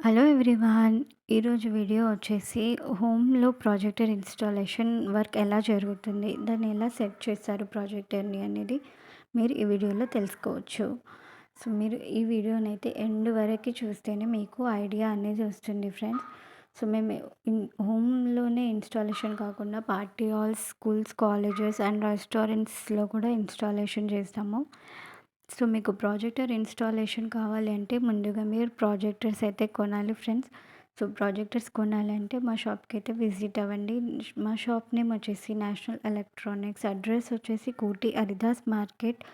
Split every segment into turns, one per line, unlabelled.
Hello everyone. ఈరోజు video వచ్చేసి హోమ్‌లో ప్రొజెక్టర్ ఇన్‌స్టాలేషన్ వర్క్ ఎలా జరుగుతుంది? దాన్ని ఎలా సెట్ చేస్తారు ప్రొజెక్టర్‌ని అనేది మీరు ఈ వీడియోలో తెలుసుకోవచ్చు. సో, మీరు ఈ వీడియోనైతే ఎండ్ వరకి చూస్తేనే మీకు ఐడియా అనేది వస్తుంది ఫ్రెండ్స్. సో, మేము హోమ్‌లోనే ఇన్‌స్టాలేషన్ కాకుండా party halls, schools, colleges and రెస్టారెంట్స్‌లో కూడా ఇన్‌స్టాలేషన్ చేస్తాము. సో, మీకు ప్రొజెక్టర్ ఇన్‌స్టాలేషన్ కావాలి అంటే ముందుగా మీరు ప్రొజెక్టర్స్ అయితే కొనాలి ఫ్రెండ్స్. సో, ప్రొజెక్టర్స్ కొనాలంటే మా షాప్‌కైతే విజిట్ అవ్వండి. మా షాప్ నేమ్ వచ్చేసి నేషనల్ ఎలక్ట్రానిక్స్. అడ్రస్ వచ్చేసి కోటి హరిదాస్ మార్కెట్,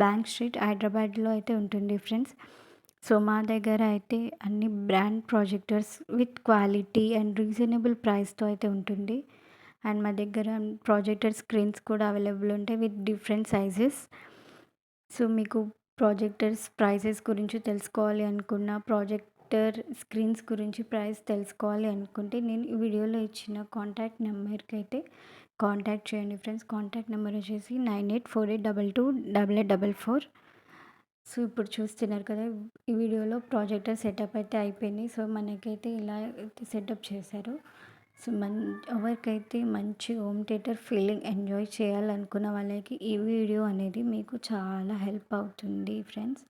బ్యాంక్ స్ట్రీట్, హైదరాబాద్‌లో అయితే ఉంటుంది ఫ్రెండ్స్. సో, మా దగ్గర అయితే అన్ని brand projectors with quality and reasonable ప్రైస్‌తో అయితే ఉంటుంది. అండ్ మా దగ్గర ప్రొజెక్టర్ స్క్రీన్స్ కూడా అవైలబుల్ ఉంటాయి విత్ డిఫరెంట్ సైజెస్. సో, మీకు ప్రొజెక్టర్స్ ప్రైసెస్ గురించి తెలుసుకోవాలి అనుకున్న, ప్రొజెక్టర్ స్క్రీన్స్ గురించి ప్రైస్ తెలుసుకోవాలి అనుకుంటే, నేను ఈ వీడియోలో ఇచ్చిన కాంటాక్ట్ నెంబర్‌కైతే కాంటాక్ట్ చేయండి ఫ్రెండ్స్. కాంటాక్ట్ నెంబర్ వచ్చేసి 9848228844. సో, ఇప్పుడు చూస్తున్నారు కదా! ఈ వీడియోలో ప్రొజెక్టర్ సెటప్ అయితే అయిపోయింది. సో, మనకైతే ఇలా అయితే సెటప్ చేశారు. సో, ఎవరికైతే మంచి హోమ్ థియేటర్ ఫీలింగ్ ఎంజాయ్ చేయాలనుకున్న వాళ్ళకి ఈ వీడియో అనేది మీకు చాలా హెల్ప్ అవుతుంది ఫ్రెండ్స్.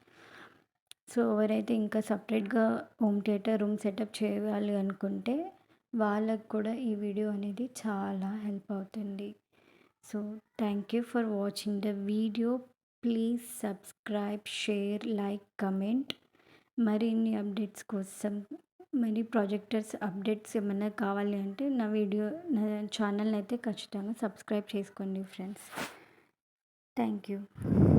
సో, ఎవరైతే ఇంకా సపరేట్‌గా హోమ్ థియేటర్ రూమ్ సెటప్ చేయాలి అనుకుంటే వాళ్ళకి కూడా ఈ వీడియో అనేది చాలా హెల్ప్ అవుతుంది. So, thank you for watching the video. Please subscribe, share, like, comment. మరిన్ని అప్డేట్స్ కోసం ప్రొజెక్టర్స్ అప్డేట్స్ ఏమన్నా కావాలి అంటే నా ఛానల్‌ని అయితే ఖచ్చితంగా సబ్స్క్రైబ్ చేసుకోండి ఫ్రెండ్స్. Thank you.